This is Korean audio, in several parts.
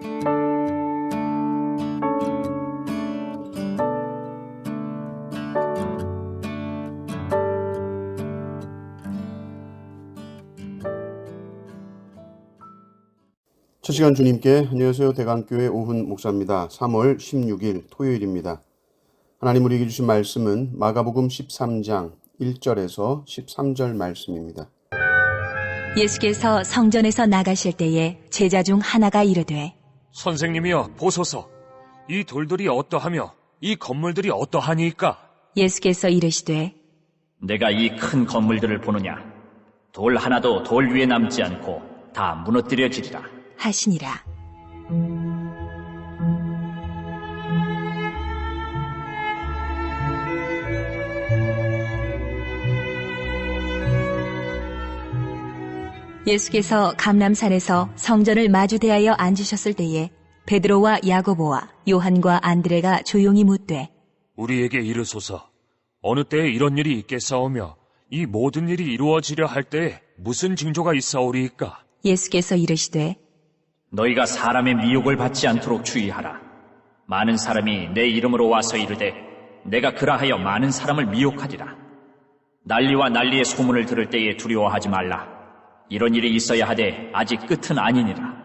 첫 시간 주님께 안녕하세요. 대강교회 오훈 목사입니다. 3월 16일 토요일입니다. 하나님 우리에게 주신 말씀은 마가복음 13장 1절에서 13절 말씀입니다. 예수께서 성전에서 나가실 때에 제자 중 하나가 이르되 선생님이여 보소서, 이 돌들이 어떠하며 이 건물들이 어떠하니이까? 예수께서 이르시되 내가 이 큰 건물들을 보느냐? 돌 하나도 돌 위에 남지 않고 다 무너뜨려지리라 하시니라. 예수께서 감람산에서 성전을 마주 대하여 앉으셨을 때에 베드로와 야고보와 요한과 안드레가 조용히 묻되 우리에게 이르소서, 어느 때에 이런 일이 있겠사오며 이 모든 일이 이루어지려 할 때에 무슨 징조가 있사오리이까? 예수께서 이르시되 너희가 사람의 미혹을 받지 않도록 주의하라. 많은 사람이 내 이름으로 와서 이르되 내가 그라하여 많은 사람을 미혹하리라. 난리와 난리의 소문을 들을 때에 두려워하지 말라. 이런 일이 있어야 하되 아직 끝은 아니니라.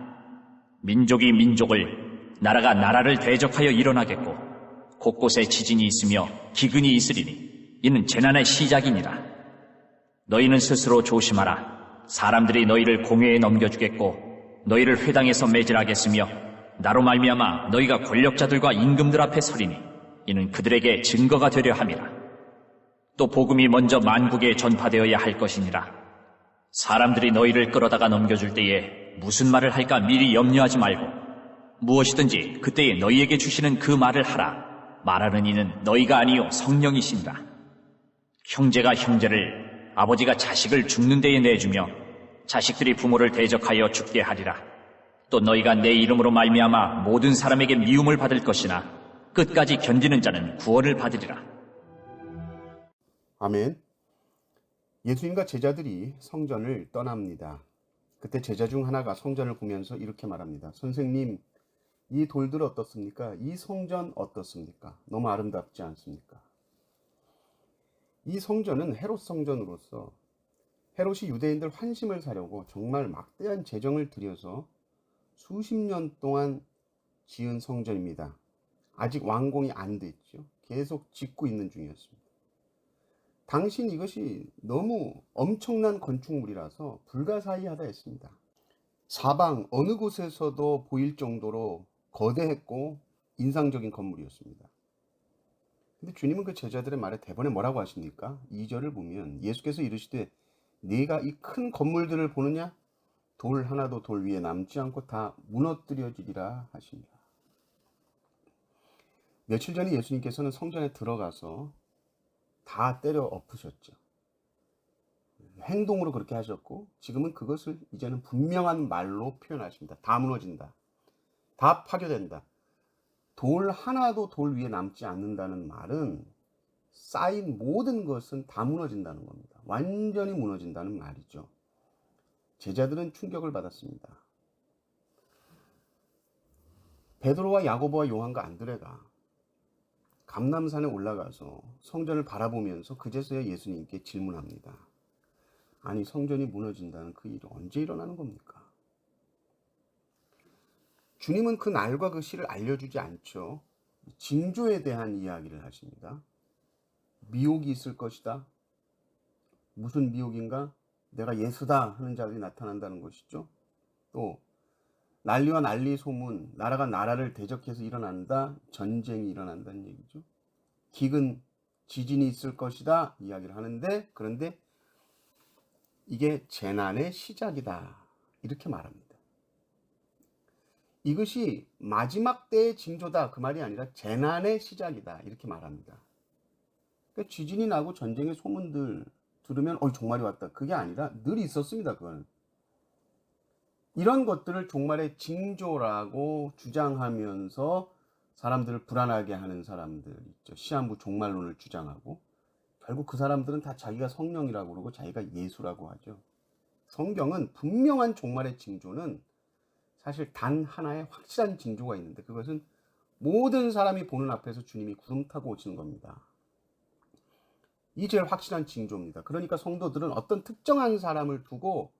민족이 민족을, 나라가 나라를 대적하여 일어나겠고 곳곳에 지진이 있으며 기근이 있으리니 이는 재난의 시작이니라. 너희는 스스로 조심하라. 사람들이 너희를 공회에 넘겨주겠고 너희를 회당에서 매질하겠으며 나로 말미암아 너희가 권력자들과 임금들 앞에 서리니 이는 그들에게 증거가 되려 함이라. 또 복음이 먼저 만국에 전파되어야 할 것이니라. 사람들이 너희를 끌어다가 넘겨줄 때에 무슨 말을 할까 미리 염려하지 말고 무엇이든지 그때에 너희에게 주시는 그 말을 하라. 말하는 이는 너희가 아니요 성령이시니라. 형제가 형제를, 아버지가 자식을 죽는 데에 내주며 자식들이 부모를 대적하여 죽게 하리라. 또 너희가 내 이름으로 말미암아 모든 사람에게 미움을 받을 것이나 끝까지 견디는 자는 구원을 받으리라. 아멘. 예수님과 제자들이 성전을 떠납니다. 그때 제자 중 하나가 성전을 보면서 이렇게 말합니다. 선생님, 이 돌들 어떻습니까? 이 성전 어떻습니까? 너무 아름답지 않습니까? 이 성전은 헤롯 성전으로서 헤롯이 유대인들 환심을 사려고 정말 막대한 재정을 들여서 수십 년 동안 지은 성전입니다. 아직 완공이 안 됐죠. 계속 짓고 있는 중이었습니다. 당신 이것이 너무 엄청난 건축물이라서 불가사의하다 했습니다. 사방 어느 곳에서도 보일 정도로 거대했고 인상적인 건물이었습니다. 근데 주님은 그 제자들의 말에 대번에 뭐라고 하십니까? 2절을 보면 예수께서 이르시되 네가 이 큰 건물들을 보느냐? 돌 하나도 돌 위에 남지 않고 다 무너뜨려지리라 하십니다. 며칠 전에 예수님께서는 성전에 들어가서 다 때려 엎으셨죠. 행동으로 그렇게 하셨고 지금은 그것을 이제는 분명한 말로 표현하십니다. 다 무너진다. 다 파괴된다. 돌 하나도 돌 위에 남지 않는다는 말은 쌓인 모든 것은 다 무너진다는 겁니다. 완전히 무너진다는 말이죠. 제자들은 충격을 받았습니다. 베드로와 야고보와 요한과 안드레가 감람산에 올라가서 성전을 바라보면서 그제서야 예수님께 질문합니다. 아니, 성전이 무너진다는 그 일이 언제 일어나는 겁니까? 주님은 그 날과 그 시를 알려주지 않죠. 징조에 대한 이야기를 하십니다. 미혹이 있을 것이다. 무슨 미혹인가? 내가 예수다 하는 자들이 나타난다는 것이죠. 또 난리와 난리 소문, 나라가 나라를 대적해서 일어난다. 전쟁이 일어난다는 얘기죠. 기근, 지진이 있을 것이다 이야기를 하는데, 그런데 이게 재난의 시작이다 이렇게 말합니다. 이것이 마지막 때의 징조다 그 말이 아니라 재난의 시작이다 이렇게 말합니다. 그러니까 지진이 나고 전쟁의 소문들 들으면 종말이 왔다 그게 아니라 늘 있었습니다. 그건 이런 것들을 종말의 징조라고 주장하면서 사람들을 불안하게 하는 사람들 있죠. 시한부 종말론을 주장하고 결국 그 사람들은 다 자기가 성령이라고 그러고 자기가 예수라고 하죠. 성경은 분명한 종말의 징조는 사실 단 하나의 확실한 징조가 있는데 그것은 모든 사람이 보는 앞에서 주님이 구름 타고 오시는 겁니다. 이 제일 확실한 징조입니다. 그러니까 성도들은 어떤 특정한 사람을 두고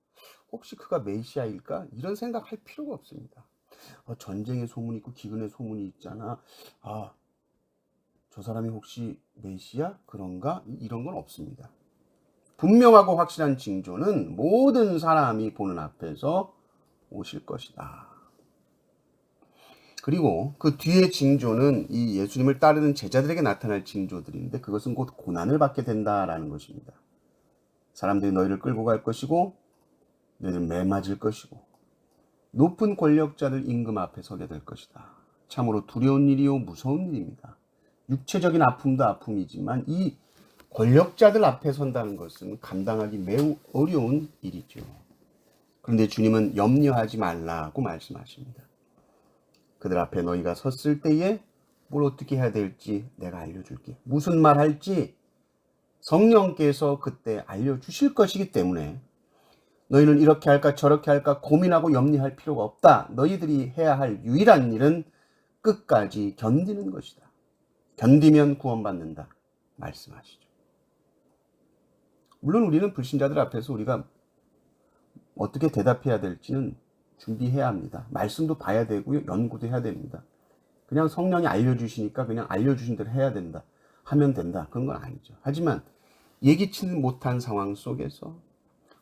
혹시 그가 메시아일까? 이런 생각할 필요가 없습니다. 전쟁의 소문이 있고 기근의 소문이 있잖아. 저 사람이 혹시 메시아? 그런가? 이런 건 없습니다. 분명하고 확실한 징조는 모든 사람이 보는 앞에서 오실 것이다. 그리고 그 뒤의 징조는 이 예수님을 따르는 제자들에게 나타날 징조들인데 그것은 곧 고난을 받게 된다라는 것입니다. 사람들이 너희를 끌고 갈 것이고 너희를 매맞을 것이고 높은 권력자들 임금 앞에 서게 될 것이다. 참으로 두려운 일이요 무서운 일입니다. 육체적인 아픔도 아픔이지만 이 권력자들 앞에 선다는 것은 감당하기 매우 어려운 일이죠. 그런데 주님은 염려하지 말라고 말씀하십니다. 그들 앞에 너희가 섰을 때에 뭘 어떻게 해야 될지 내가 알려줄게. 무슨 말 할지 성령께서 그때 알려주실 것이기 때문에 너희는 이렇게 할까 저렇게 할까 고민하고 염려할 필요가 없다. 너희들이 해야 할 유일한 일은 끝까지 견디는 것이다. 견디면 구원받는다. 말씀하시죠. 물론 우리는 불신자들 앞에서 우리가 어떻게 대답해야 될지는 준비해야 합니다. 말씀도 봐야 되고요. 연구도 해야 됩니다. 그냥 성령이 알려주시니까 그냥 알려주신 대로 해야 된다. 하면 된다. 그런 건 아니죠. 하지만 예기치 못한 상황 속에서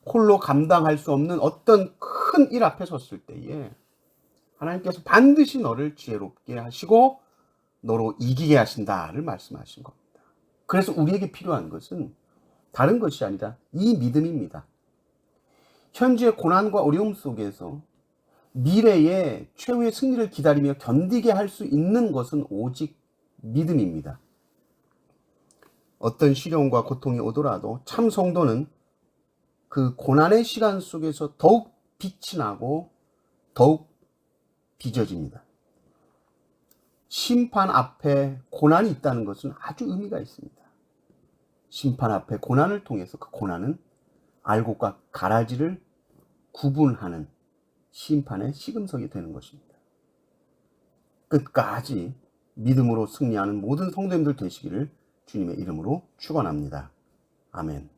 홀로 감당할 수 없는 어떤 큰 일 앞에 섰을 때에 하나님께서 반드시 너를 지혜롭게 하시고 너로 이기게 하신다를 말씀하신 겁니다. 그래서 우리에게 필요한 것은 다른 것이 아니라 이 믿음입니다. 현재의 고난과 어려움 속에서 미래의 최후의 승리를 기다리며 견디게 할 수 있는 것은 오직 믿음입니다. 어떤 시련과 고통이 오더라도 참 성도는 그 고난의 시간 속에서 더욱 빛이 나고 더욱 빚어집니다. 심판 앞에 고난이 있다는 것은 아주 의미가 있습니다. 심판 앞에 고난을 통해서 그 고난은 알곡과 가라지를 구분하는 심판의 시금석이 되는 것입니다. 끝까지 믿음으로 승리하는 모든 성도님들 되시기를 주님의 이름으로 축원합니다. 아멘.